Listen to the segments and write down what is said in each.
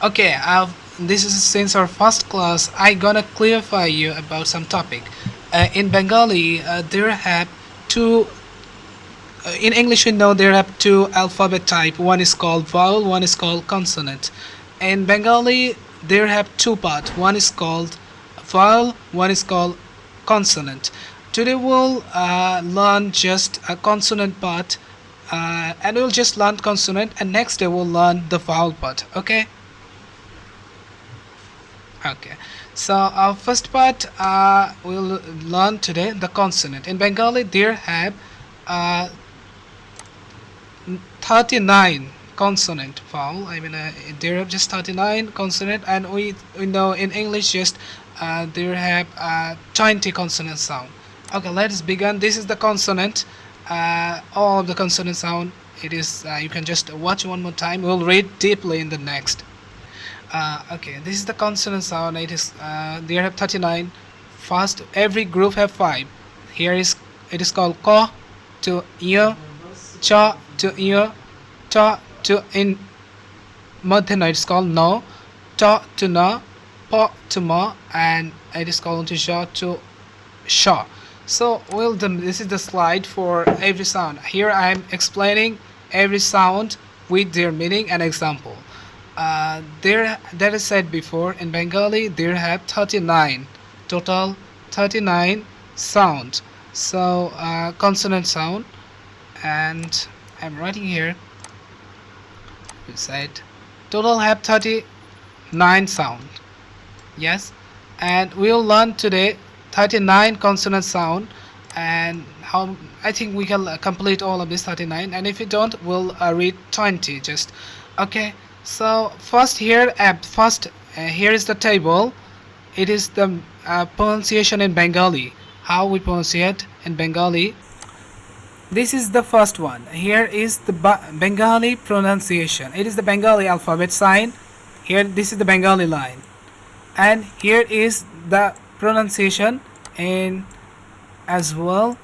Okay, this is since our first class. I gonna clarify you about some topic. In Bengali, there have two. In English, we know there have two alphabet type. One is called vowel. One is called consonant. In Bengali, there have two part. One is called vowel. One is called consonant. Today we'll learn just a consonant part, and we'll just learn consonant. And next day we'll learn the vowel part. Okay. Okay, so our first part we'll learn today the consonant. In Bengali, there have uh, 39 consonant vowel. There have just 39 consonant, and we know in English just there have 20 consonant sound. Okay, let's begin. This is the consonant. All of the consonant sound. It is. You can just watch one more time. We'll read deeply in the next. Okay, this is the consonant sound. It is there have 39. First, every group have 5. Here is it is called ko to ear, cha to ear, ta to in. Madhyana it's called no, ta to na, pa to ma, and it is called to sha to sha. So this is the slide for every sound. Here I am explaining every sound with their meaning and example. There that is said before in Bengali there have 39 total 39 sound. So consonant sound, and I'm writing here. We said total have 39 sound. Yes, and we'll learn today 39 consonant sound, and how I think we can complete all of this 39, and if you don't we'll read 20 just. Okay, so here is the table. It is the pronunciation in Bengali, how we pronounce it in Bengali. This is the first one. Here is the Bengali pronunciation. It is the Bengali alphabet sign. Here this is the Bengali line, and here is the pronunciation in as well,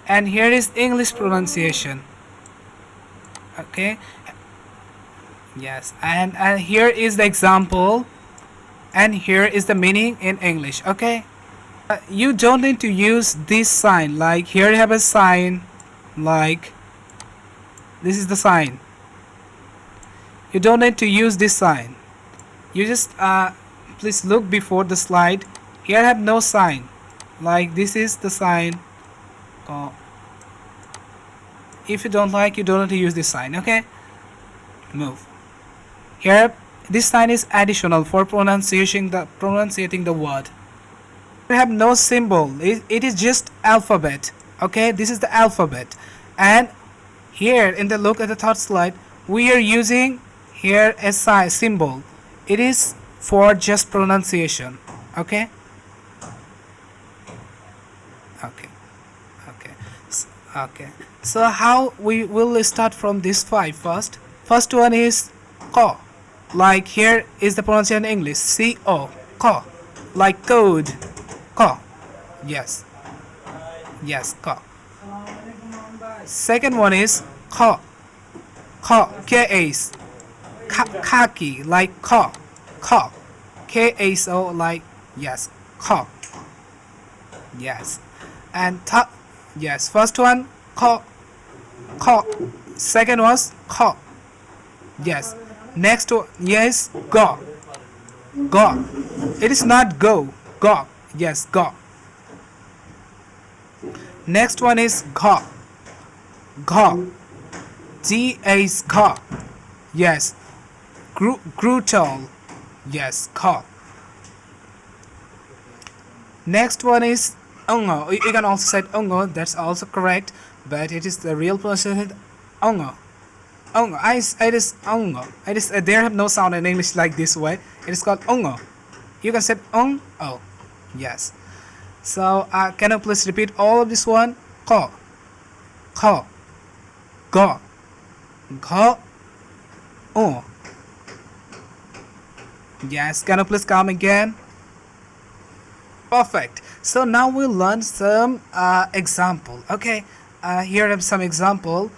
and here is English pronunciation. Okay, yes, and here is the example, and here is the meaning in English. Okay, you don't need to use this sign. Like here you have a sign, like this is the sign. You don't need to use this sign. You just please look before the slide. Here I have no sign. Like this is the sign. Oh. If you don't like, you don't need to use this sign. Okay, move. Here this sign is additional for pronunciating the word. We have no symbol. It is just alphabet. Okay, this is the alphabet, and here in the look at the third slide we are using here a symbol. It is for just pronunciation. Okay. Okay. Okay. Okay. So how we will start from this 5 first. First one is ko. Like here is the pronunciation in English. C-O. Ko. Like code. Ko. Yes. Yes. Ko. Second one is ko. Ko. K-A-S. Khaki. Like ko. Ko. K-A-S-O. Like yes. Ko. Yes. And yes, first one ko. Ko. Second was ko. Yes. Next one, yes, go. Go. It is not go. Go. Yes, go. Next one is go. Go. G-A is go. Yes. Brutal. Yes, go. Next one is ongo. You can also say ongo. That's also correct, but it is the real pronunciation ongo. Ongo. It is ongo. It is there have no sound in English like this way. It is called ongo. You can say on. Oh, yes. So can you please repeat all of this one? Ko, ko, go, go, oh. Yes. Can you please come again? Perfect. So now we'll learn some example. Okay. Here are some example.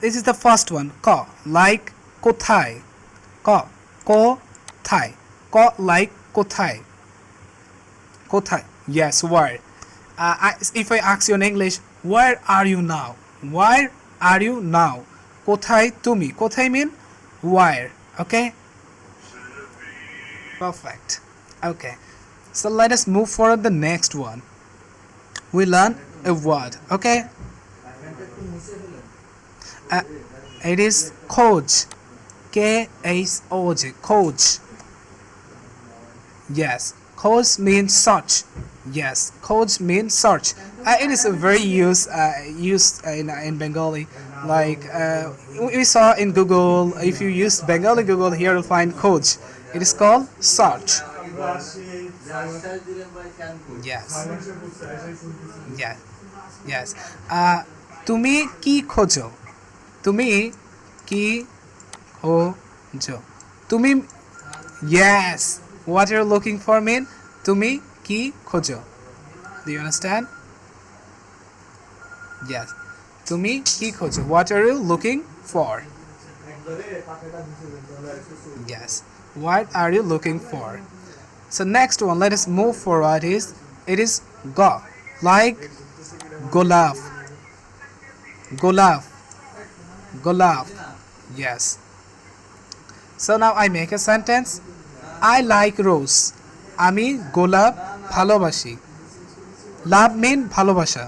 This is the first one. Ko, like kothai. Ko. কোথায়? Like কোথায়? কোথায়? Yes, where? If I ask you in English, where are you now? Where are you now? কোথায় তুমি? কোথায় mean where. Okay? Perfect. Okay. So let us move forward the next one. We learn a word. Okay? Uh, it is coach. K-H-O-J. Coach. Yes. Coach means search. Yes. Coach means search. It is a very used in Bengali. Like we saw in Google. If you use Bengali Google, here you'll find coach. It is called search. Yes. Yes. Yes. তুমি কি খোঁজো? তুমি কি খোঁজো? তুমি Yes. What you're looking for mean? তুমি কি খোঁজো? Do you understand? Yes. তুমি কি খোঁজো? What are you looking for? Yes. What are you looking for? So next one, let us move forward. It is go, like golaf, golaf, golaf. Yes. So now I make a sentence. I like rose. আমি গোলাপ ভালোবাসি. Love mean ভালোবাসা.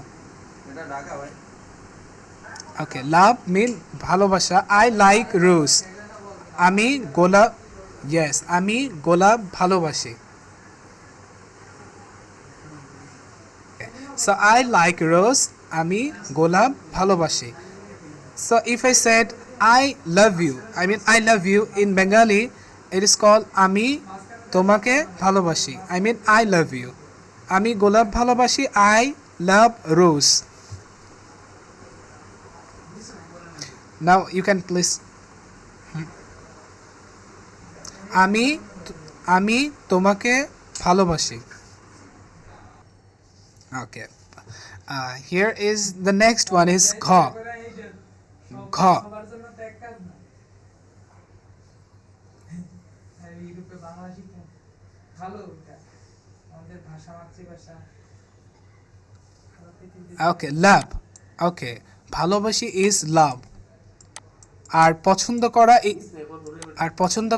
Okay, love mean ভালোবাসা. I like rose. আমি গোলাপ. Yes, আমি গোলাপ ভালোবাসি. So I like rose. আমি গোলাপ ভালোবাসি. So if I said I love you, I mean I love you in Bengali, it is called আমি তোমাকে ভালোবাসি. I mean I love you. আমি গোলাপ ভালোবাসি. I love rose. Now you can please. আমি আমি তোমাকে ভালোবাসি. Okay. Here is the next one is kha. Kha. Okay, love. Okay. ভালোবাসি is love. আর পছন্দ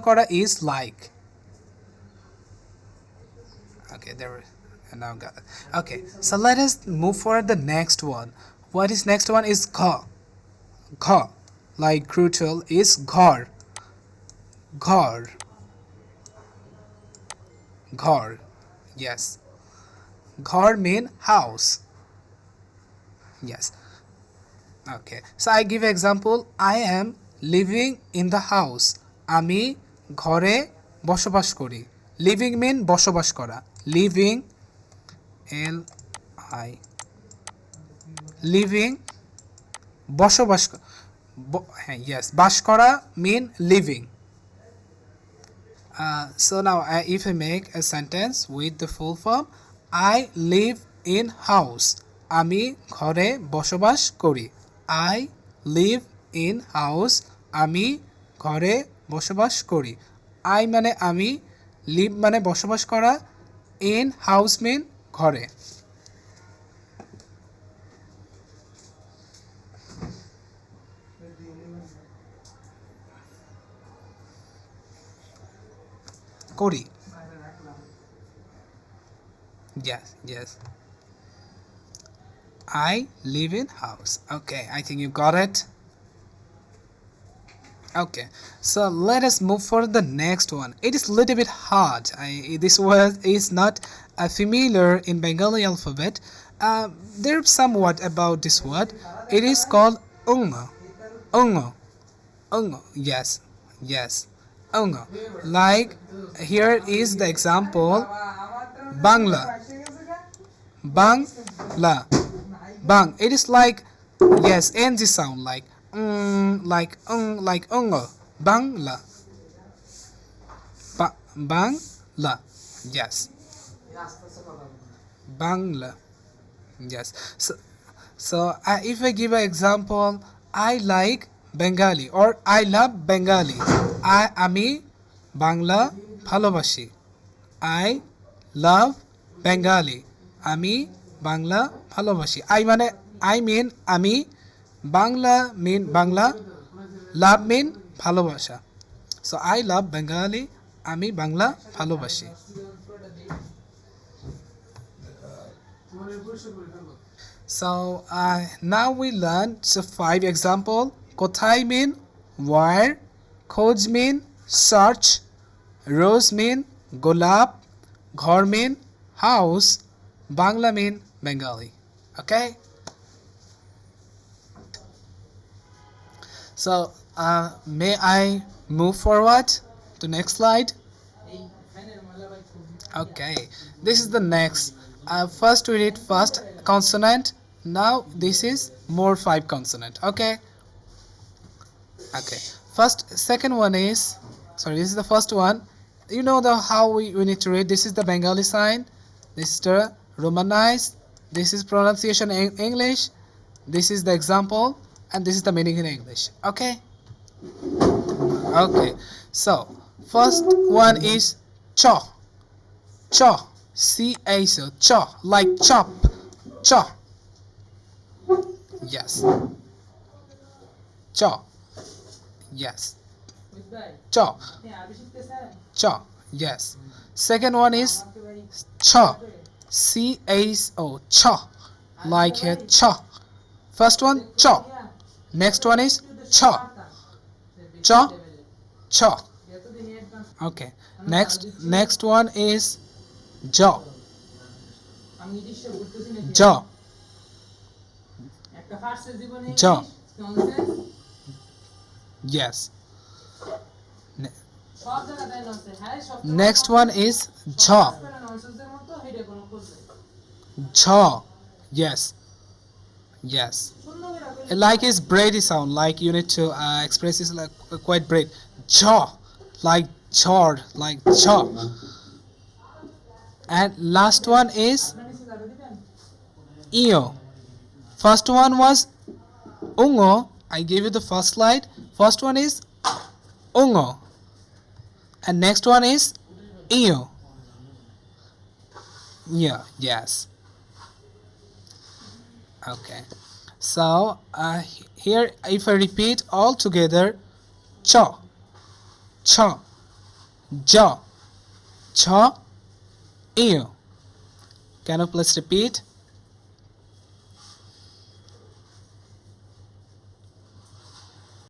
করা is like. Okay, there we now got it. Okay, so let us move forward the next one. What is next one is gha. Gha, like crucial is ghar. Ghar. Ghar. Yes. Ghar mean house. Yes. Okay, so I give example. I am living in the house. আমি ঘরে বসবাস করি. Living mean বসবাস করা. Living L I living বসবাস yes বাস করা mean living. So now if I make a sentence with the full form, I live in house. আমি ঘরে বসবাস করি. I live in house. আমি ঘরে বসবাস করি. I মানে আমি, live মানে বসবাস করা, in house mean ঘরে. করি. Yes, yes. I live in house. Okay, I think you got it. Okay, so let us move for the next one. It is a little bit hard. This word is not familiar in Bengali alphabet. There's somewhat about this word. It is called unga. Unga. Unga. Yes. Yes. Unga. Like here is the example. Bangla. Bangla. Bang. It is like yes, ng sound like like unga. Bangla. Bangla. Yes. Bangla. Yes. So if I give an example, I like Bengali or I love Bengali. আমি বাংলা ভালোবাসি। I love Bengali. আমি বাংলা ভালোবাসি। I mean আমি, Bangla mean Bangla, love mean ভালোবাসা। So I love Bengali. আমি বাংলা ভালোবাসি। So now we learn five example. কোথায় mean where, খোঁজ mean search, rose mean গোলাপ, ঘর mean house, Bangla mean Bengali. Okay. So may I move forward to next slide? Okay, this is the next. First we read first consonant. Now this is more five consonant. Okay. Okay. Second one is, sorry, this is the first one. You know how we need to read. This is the Bengali sign. This is the Romanized. This is pronunciation in English. This is the example, and this is the meaning in English. Okay. Okay. So first one is cho. Cho. C-H. Cho. Like chop. Cho. Yes. Cho. Yes. Cho. Cho. Yes. Second one is cho. C-H-O. Cho. Like here. Cho. First one cho. Next one is cho. Cho. Cho. Okay. Next one is jaw. Jaw. Jaw. Yes. Next one is jaw. Jaw. Yes. Yes. Like is bready sound. Like you need to express this like quite bread. Jaw. Like chord. Like jaw. And last one is eo. First one was ungo. I gave you the first slide. First one is ungo. And next one is eo. Yeah, yes. Okay. So here if I repeat all together, cha, cha, ja, cha, eo. Can you please repeat?